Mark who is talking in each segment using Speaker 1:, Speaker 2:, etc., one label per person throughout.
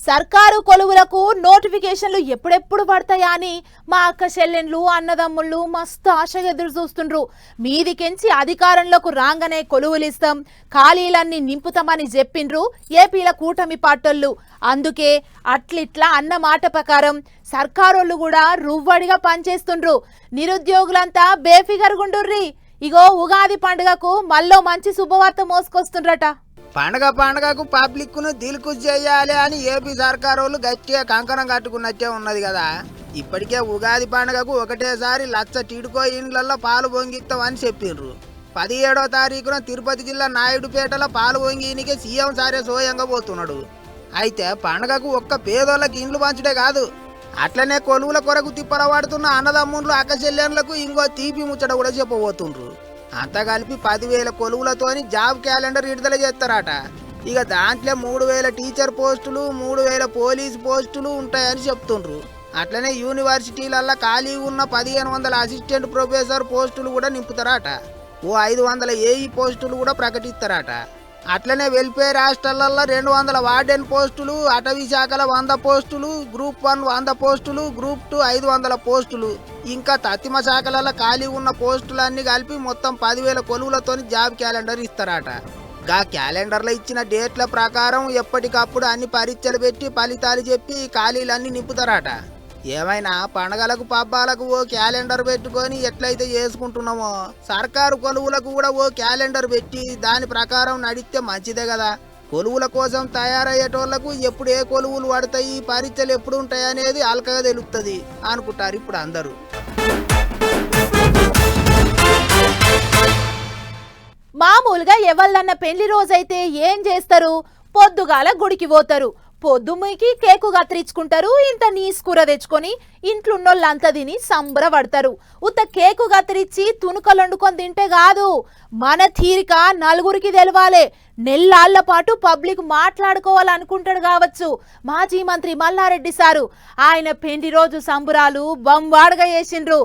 Speaker 1: సర్కారు కొలువులకు నోటిఫికేషన్లు ఎప్పుడెప్పుడు పడతాయా అని మా అక్క చెల్లెండ్లు అన్నదమ్ముళ్ళు మస్తు ఆశగా ఎదురు చూస్తుండ్రు. మీదికెంచి అధికారంలోకి రాగానే కొలువులిస్తాం, ఖాళీలన్నీ నింపుతామని చెప్పిండ్రు ఏపీల కూటమి పార్టీలు. అందుకే అట్లిట్లా అన్న మాట ప్రకారం సర్కారోళ్ళు కూడా రువ్వడిగా పనిచేస్తుండ్రు. నిరుద్యోగులంతా బేఫిగర్గుండుర్రి. ఇగో ఉగాది పండుగకు మళ్ళీ మంచి శుభవార్త మోసుకొస్తుండ్రట.
Speaker 2: పండగకు పబ్లిక్ ను దిల్కుష్ చేయాలి అని ఏపీ సర్కారు గట్టిగా కంకణం కట్టుకున్నట్టే ఉన్నది కదా. ఇప్పటికే ఉగాది పండుగకు ఒకటేసారి 1,00,000 టీడుకో ఇండ్లలో పాలు పొంగిస్తామని చెప్పిండ్రు. 17వ తారీఖున తిరుపతి జిల్లా నాయుడుపేటలో పాలు పొంగినికే సీఎం సారే సోయంగా పోతున్నాడు. అయితే పండుగకు ఒక్క పేదోళ్ళకి ఇండ్లు పంచుడే కాదు, అట్లనే కొలువుల కొరకు తిప్పలవాడుతున్న అన్నదమ్ముళ్ళు అక్క చెల్లెళ్లకు ఇంకో తీపి ముచ్చట కూడా చెప్పబోతుండ్రు. అంతా కలిపి 10,000 కొలువులతోని జాబ్ క్యాలెండర్ విడుదల చేస్తారట. ఇక దాంట్లో 3,000 టీచర్ పోస్టులు, 3,000 పోలీస్ పోస్టులు ఉంటాయని చెప్తుండ్రు. అట్లనే యూనివర్సిటీలల్లో ఖాళీ ఉన్న 1,500 అసిస్టెంట్ ప్రొఫెసర్ పోస్టులు కూడా నింపుతారట. ఓ 500 ఏఈ పోస్టులు కూడా ప్రకటిస్తారట. అట్లనే వెల్ఫేర్ హాస్టళ్లలో 200 వార్డెన్ పోస్టులు, అటవీ శాఖల 100 పోస్టులు, గ్రూప్ 1 100 పోస్టులు, గ్రూప్ 2 500 పోస్టులు, ఇంకా తత్తిమ శాఖలలో ఖాళీ ఉన్న పోస్టులన్నీ కలిపి మొత్తం 10,000 కొలువులతోని జాబ్ క్యాలెండర్ ఇస్తారట. గా క్యాలెండర్లో ఇచ్చిన డేట్ల ప్రకారం ఎప్పటికప్పుడు అన్ని పరీక్షలు పెట్టి ఫలితాలు చెప్పి ఖాళీలన్నీ నింపుతారట. ఏమైనా పండగలకు పబ్బాలకు ఓ క్యాలెండర్ పెట్టుకొని ఎట్లయితే చేసుకుంటున్నామో సర్కారు కొలువులకు కూడా ఓ క్యాలెండర్ పెట్టి దాని ప్రకారం నడిస్తే మంచిదే కదా. కొలువుల కోసం తయారయ్యేటోళ్లకు ఎప్పుడు ఏ కొలువులు పడతాయి, పరీక్షలు ఎప్పుడు ఉంటాయి అనేది అల్కగా తెలుస్తుంది అనుకుంటారు ఇప్పుడు అందరూ.
Speaker 1: మామూలుగా ఎవళ్ళన్న పెళ్లి రోజైతే ఏం చేస్తారు? పొద్దుగాల గుడికి పోతారు, పొద్దుముకి కేకు కత్తిరించుకుంటారు, ఇంత నీసుకూర తెచ్చుకొని ఇంట్లున్నోళ్ళంతా తిని సంబరపడతారు. ఉత్త కేకు కత్తిరించి తునుకలు వండుకొని తింటే కాదు, మన తీరిక నలుగురికి తెలవాలి. నెల్లాళ్ల పాటు పబ్లిక్ మాట్లాడుకోవాలనుకుంటాడు కావచ్చు మాజీ మంత్రి మల్లారెడ్డి సారు. ఆయన పెండి రోజు సంబురాలు బంబాడుగా చేసిండ్రు.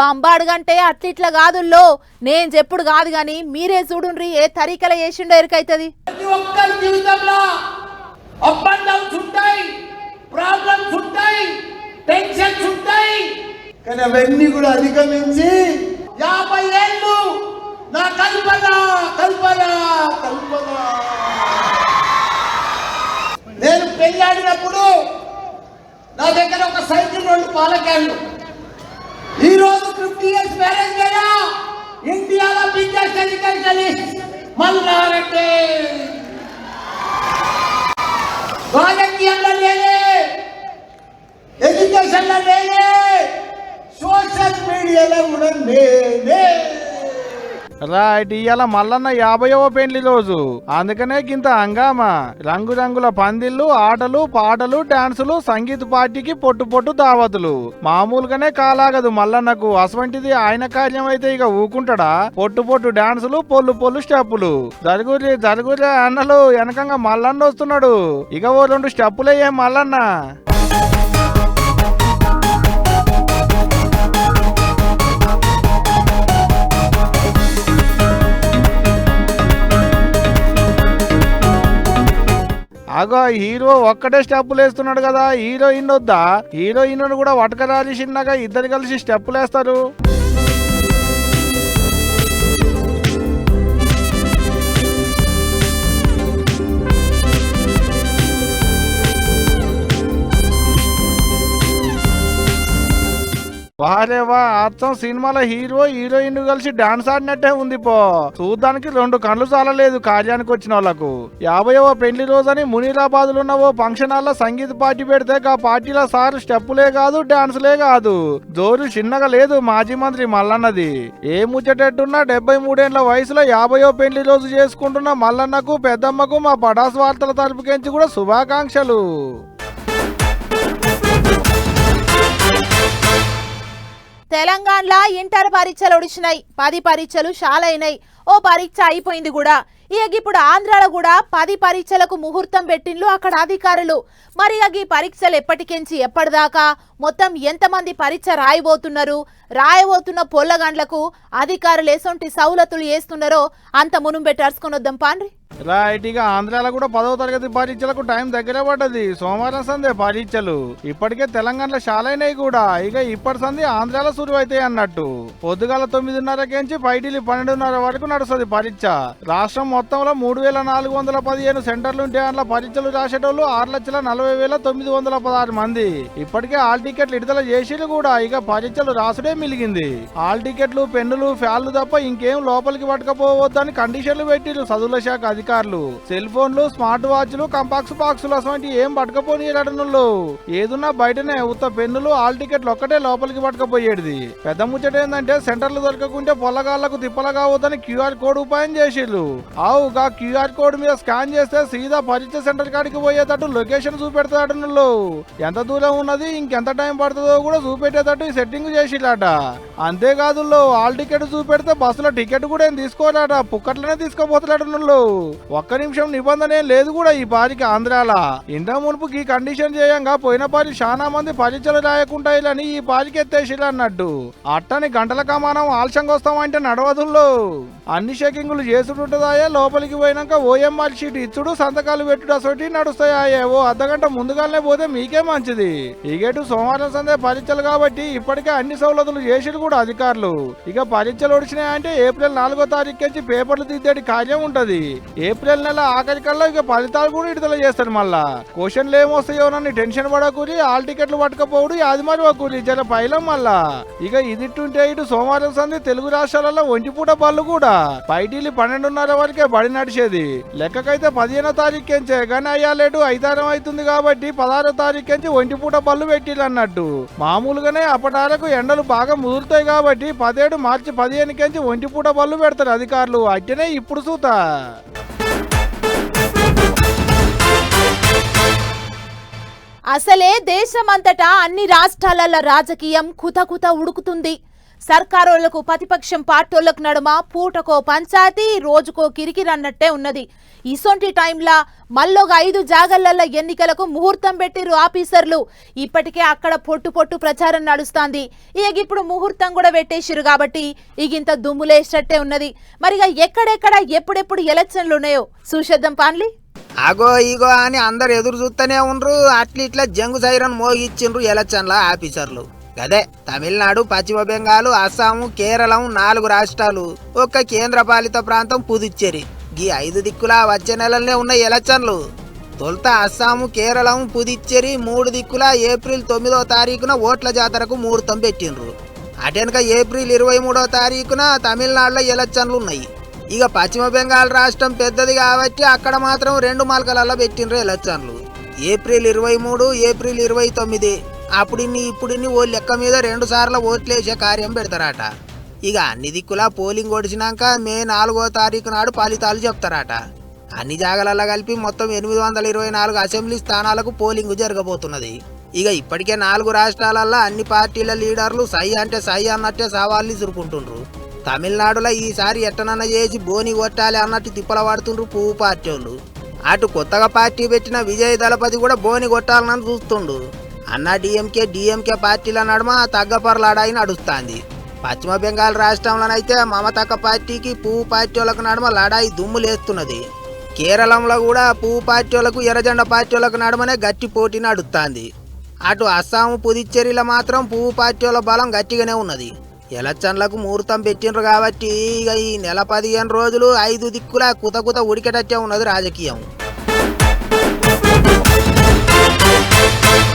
Speaker 1: బంబాడుగంటే అట్లిట్లా కాదుల్లో, నేను చెప్పుడు కాదు గాని మీరే చూడుండ్రి ఏ తరీకల చేసిండో ఎరికైతుంది.
Speaker 3: అప్ అండ్ డౌన్స్ ఉంటాయి, ప్రాబ్లమ్స్ ఉంటాయి, టెన్షన్స్ ఉంటాయి, కానీ అవన్నీ కూడా అధిగమించి 50 ఏళ్ళు నా కల్పన కల్పన కల్పన. నేను పెళ్ళాడినప్పుడు నా దగ్గర ఒక సైకిల్ 2 పాల క్యాన్లు. ఈ రోజు 50 ఇయర్స్ మ్యారేజ్ కదా, ఇండియాలో బిగ్గెస్ట్ ఎడ్యుకేషనిస్ట్ మల్లారెడ్డి. రాజకీయంలో లేలే, ఎడ్యుకేషన్లో లేలే, సోషల్ మీడియాలో కూడా లేలే.
Speaker 4: రైట్, ఇవాళ మల్లన్న 50వ పెండ్లి రోజు, అందుకనే గింత హంగామా. రంగురంగుల పందిళ్ళు, ఆటలు పాటలు డాన్సులు, సంగీత పార్టీకి పొట్టు దావతులు. మామూలుగానే కాలాగదు మల్లన్నకు. అసవంటిది ఆయన కార్యం అయితే ఇక ఊకుంటాడా? పొట్టు డాన్సులు, పొల్లు స్టెప్పులు. జరుగురే అన్నలు వెనకంగా మల్లన్న వస్తున్నాడు. ఇక ఓ 2 స్టెప్పులే ఏం మల్లన్న. అగో హీరో ఒక్కటే స్టెప్పులు వేస్తున్నాడు కదా, హీరోయిన్ వద్దా? హీరోయిన్ కూడా వటకరాలి చిన్నగా ఇద్దరు కలిసి స్టెప్పులు వేస్తారు. వారేవా, అచ్చం సినిమాలో హీరో హీరోయిన్ కలిసి డాన్స్ ఆడినట్టే ఉంది పో. చూడ్డానికి 2 కళ్ళు చాలలేదు కార్యానికి వచ్చిన వాళ్ళకు. 50వ పెళ్లి రోజని మునీరాబాద్ లో ఉన్న ఓ ఫంక్షన్ హాల్లో సంగీత పార్టీ పెడితే ఆ పార్టీలో సార్ స్టెప్పులే కాదు డాన్సులే కాదు, జోరు చిన్నగా లేదు మాజీ మంత్రి మల్లన్నది. ఏ ముచ్చటెట్టున్నా 73 ఏళ్ల వయసులో 50వ పెళ్లి రోజు చేసుకుంటున్న మల్లన్నకు పెద్దమ్మకు మా పడాస్ వార్తల తరపుకెంచి కూడా శుభాకాంక్షలు.
Speaker 1: తెలంగాణలో ఇంటర్ పరీక్షలు ఒడిచినాయి. 10 పరీక్షలు షాలైనాయి. ఓ పరీక్ష అయిపోయింది కూడా. ఇక ఇప్పుడు ఆంధ్రాలో కూడా 10 పరీక్షలకు ముహూర్తం పెట్టిండ్లు అక్కడ అధికారులు. మరి ఈ పరీక్షలు ఎప్పటికెంచి ఎప్పటిదాకా, మొత్తం ఎంతమంది పరీక్ష రాయబోతున్న పొల్లగండ్లకు అధికారులు ఎసొంటి సౌలతులు చేస్తున్నారో అంత మునుంబెట్టి అరుచుకొని వద్దాం పాండ్రి.
Speaker 4: రైట్, ఇక ఆంధ్రాలో కూడా 10వ తరగతి పరీక్షలకు టైం దగ్గర పడ్డది. సోమవారం సందే పరీక్షలు. ఇప్పటికే తెలంగాణలో షాలైనాయి కూడా. ఇక ఇప్పటి సంది ఆంధ్రాలో సురువు అవుతాయి అన్నట్టు. పొద్దుగాల 9:30 పైడిలి 12:30 వరకు నడుస్తుంది పరీక్ష. రాష్ట్రం మొత్తంలో 3,415 సెంటర్లు ఉంటే అందులో పరీక్షలు రాసేటోళ్ళు 6,40,916 మంది. ఇప్పటికే హాల్ టికెట్లు విడుదల చేసిరు కూడా. ఇక పరీక్షలు రాసుడే మిలిగింది. హాల్ టికెట్లు, పెన్నులు, ఫ్యాన్లు తప్ప ఇంకేం లోపలికి పట్టుకపోవద్దని కండిషన్లు పెట్టిరు చదువుల శాఖ అధికారులు. సెల్ ఫోన్లు, స్మార్ట్ వాచ్లు, కంపాక్స్ బాక్సులు అసలు ఏం పట్టుకపోనీయడనుల్లో. ఏదున్నా బయటనే ఉత్త పెన్నులు, హాల్ టికెట్లు ఒక్కటే లోపలికి పట్టుకపోయేది. పెద్ద ముచ్చట ఏంటంటే సెంటర్లు దొరకకుంటే పొల్లగాళ్లకు తిప్పలగా వద్దని క్యూఆర్ కోడ్ ఉపాయం చేసిర్రు. ఆ క్యూఆర్ కోడ్ మీద స్కాన్ చేస్తే సీదా పరీక్ష సెంటర్ కాడికి పోయేటట్టు లొకేషన్ చూపెడతాడు. ఎంత దూరం ఉన్నది, ఇంకెంత టైం పడుతుందో కూడా చూపెట్టేటట్టు ఈ సెట్టింగ్ చేసిరాట. అంతేకాదు హాల్ టికెట్ చూపెడితే బస్సులో టికెట్ కూడా ఏం తీసుకోరాట, పుక్కట్లనే తీసుకోపోతున్నాడు. ఒక్క నిమిషం నిబంధన ఏం లేదు కూడా ఈ పారికి ఆంధ్రాల. ఇంత మునుపుకి ఈ కండిషన్ చేయంగా పోయిన పారి చాలా మంది పరీక్షలు రాయకుంటాయిలని ఈ పారికి ఎత్తేసిరా అన్నట్టు. అట్టని గంటల కమానం ఆలస్యంగా వస్తామంటే నడవదుల్లో. అన్ని చెకింగులు చేసుకుంటుందాయే, లోపలికి పోయినాక ఓఎంఆర్ షీట్ ఇచ్చుడు, సంతకాలు పెట్టుడు అసలు నడుస్తాయే. ఓ అర్ధగంట ముందుగానే పోతే మీకే మంచిది. ఇగేటు సోమవారం సందే పరీక్షలు కాబట్టి ఇప్పటికే అన్ని సౌలతులు చేసిరు కూడా అధికారులు. ఇక పరీక్షలు ఒడిచినాయంటే ఏప్రిల్ 4వ తారీఖు నుంచి పేపర్లు దిద్దేటి కార్యం ఉంటది. ఏప్రిల్ నెల ఆఖరికల్లా ఇక ఫలితాలు కూడా విడుదల చేస్తారు. మళ్ళా క్వశ్చన్లు ఏమొస్తాయోనని టెన్షన్ పడకూరి, హాల్ టికెట్లు పట్టుకపోడు, అది మరి ఒకూరి జర పైలం మళ్ళా. ఇక ఇదిట్టుంటే ఇటు సోమవారం సంది తెలుగు రాష్ట్రాలలో ఒంటిపూట బళ్ళు కూడా బయటికి 12:30 వరకే బడి నడిచేది. లెక్కకైతే 15వ తారీఖు కెంచే కానీ అయ్యాలేటు 5 అవుతుంది కాబట్టి 16వ తారీఖు నుంచి ఒంటిపూట బళ్ళు పెట్టిరు అన్నట్టు. మామూలుగానే అప్పటారకు ఎండలు బాగా ముదురుతాయి కాబట్టి 17 మార్చి 15 కెంచి ఒంటిపూట బళ్ళు పెడతారు అధికారులు. అట్టనే ఇప్పుడు సూత.
Speaker 1: అసలే దేశమంతటా అన్ని రాష్ట్రాల రాజకీయం కుత ఉడుకుతుంది. సర్కారోళ్లకు ప్రతిపక్షం పార్టీలకు నడుమ పూటకో పంచాయతీ, రోజుకో కిరికిరన్నట్టే ఉన్నది. ఇసొంటి టైంలా మళ్ళొక 5 జాగళ్ల ఎన్నికలకు ముహూర్తం పెట్టిరు ఆఫీసర్లు. ఇప్పటికే అక్కడ పొట్టు ప్రచారం నడుస్తాంది. ఇక ఇప్పుడు ముహూర్తం కూడా పెట్టేసిరు కాబట్టి ఇగింత దుమ్ములేసేటట్టే ఉన్నది. మరిగా ఎక్కడెక్కడ ఎప్పుడెప్పుడు ఎలక్షన్లు ఉన్నాయో చూసేద్దాం పాన్లీ.
Speaker 2: అగో ఇగో అని అందరు ఎదురు చూస్తూనే ఉండ్రు. ఇట్లా జంగు సైరన్ మోగిచ్చిండ్రు ఎలక్షన్ల ఆఫీసర్లు. అదే తమిళనాడు, పశ్చిమ బెంగాల్, అస్సాము, కేరళం 4 రాష్ట్రాలు, ఒక్క కేంద్ర పాలిత ప్రాంతం పుదుచ్చేరి. ఈ 5 దిక్కులా వచ్చే నెలలనే ఉన్న ఎలక్షన్లు. తొలుత అస్సాము, కేరళం, పుదుచ్చేరి 3 దిక్కులా ఏప్రిల్ 9వ తారీఖున ఓట్ల జాతరకు ముహూర్తం పెట్టిండ్రు. అటెనక ఏప్రిల్ 23వ తారీఖున తమిళనాడులో ఎలక్షన్లు ఉన్నాయి. ఇక పశ్చిమ బెంగాల్ రాష్ట్రం పెద్దది కాబట్టి అక్కడ మాత్రం 2 మలకలలో పెట్టిండ్రు ఎలక్షన్లు. April 23, April 29. ఇప్పుడిన్ని ఓ లెక్క మీద 2 సార్లు ఓట్లేసే కార్యం పెడతారట. ఇక అన్ని దిక్కులా పోలింగ్ ఓడిచినాక మే 4వ తారీఖు నాడు ఫలితాలు చెప్తారట. అన్ని జాగాలలో కలిపి మొత్తం 824 అసెంబ్లీ స్థానాలకు పోలింగ్ జరగబోతున్నది. ఇక ఇప్పటికే 4 రాష్ట్రాలల్లో అన్ని పార్టీల లీడర్లు సై అంటే సై అన్నట్టే సవాళ్ళు ఇసురుకుంటుండ్రు. తమిళనాడులో ఈసారి ఎట్టనన్న చేసి బోని కొట్టాలి అన్నట్టు తిప్పల పడుతుండ్రు పువ్వు పార్టీ వాళ్ళు. అటు కొత్తగా పార్టీ పెట్టిన విజయ్ దళపతి కూడా బోని కొట్టాలని చూస్తుండు. అన్నా డిఎంకే పార్టీల నడుమ తగ్గపరలాడాయి నడుస్తాంది. పశ్చిమ బెంగాల్ రాష్ట్రంలోనైతే మమతక్క పార్టీకి పువ్వు పార్టీ వాళ్ళకు నడుమ లడాయి దుమ్ములేస్తున్నది. కేరళంలో కూడా పువ్వు పార్టీ వాళ్ళకు ఎర్రజెండ పార్టీ వాళ్ళకు నడుమనే గట్టి పోటీ నడుస్తుంది. అటు అస్సాము, పుదుచ్చేరిలో మాత్రం పువ్వు పార్టీ వాళ్ళ బలం గట్టిగానే ఉన్నది. ఎలక్షన్లకు ముహూర్తం పెట్టిండ్రు కాబట్టి ఇక ఈ నెల 15 రోజులు 5 దిక్కులా కుత ఉడికేటట్టే ఉన్నది రాజకీయం.